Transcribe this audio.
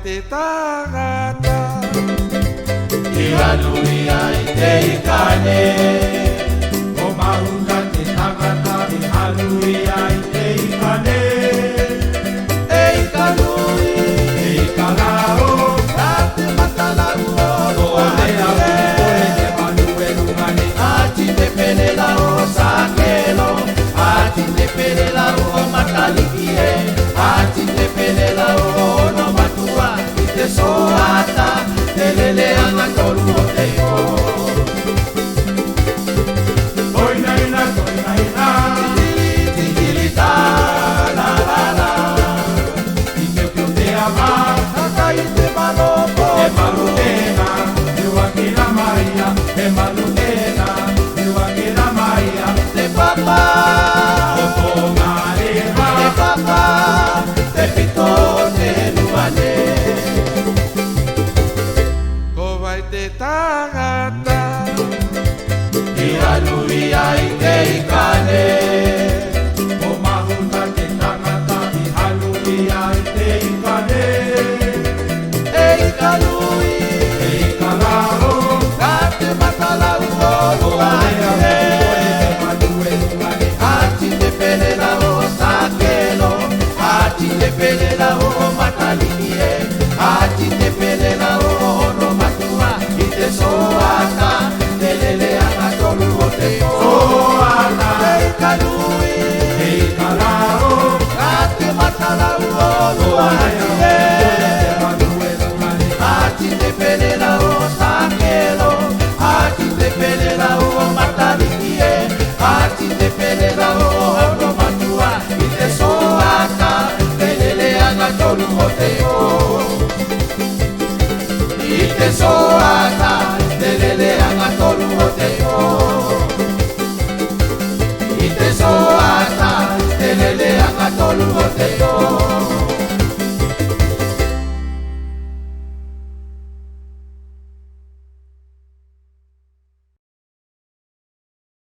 Te tagata Hallelujah te ikane O maunga te tagata Hallelujah te ikane E ikanui E ikalao Ate matalau O lea ule te manue lungane Ati te pelela o sakelo Ati te pelela o matalikie Ati te pelela o no matua Te soata te leleanga tolu o te ko Toinaina Titilita la la la Ikeu te ama Takai te malopo E malutena Eu aqui na Maia E malutena Eu aqui na Maia Te papa O tonga leva Te papa Te pito te nuane Ko vai te tagata Hallelujah te ikane O mahuna te tagata I haluia te ikane E ikanui E ikalao Kate matalau O o lea ane te manue lungane Ati te pelela o sakelo Ati te pelela o matalinie Ati te pelela o no matua I te soaka Te leleanga tolu o te ko Soata Te ikanui E ikalao Kate matalau O o lea ane te manue lungane Ati te pelela o sakelo Ati te pelela o matalinie Ati te pelela o no matua I te soaka Te leleanga tolu o te ko I te soaka Te leleanga tolu o te ko I te soaka Te leleanga tolu o te ko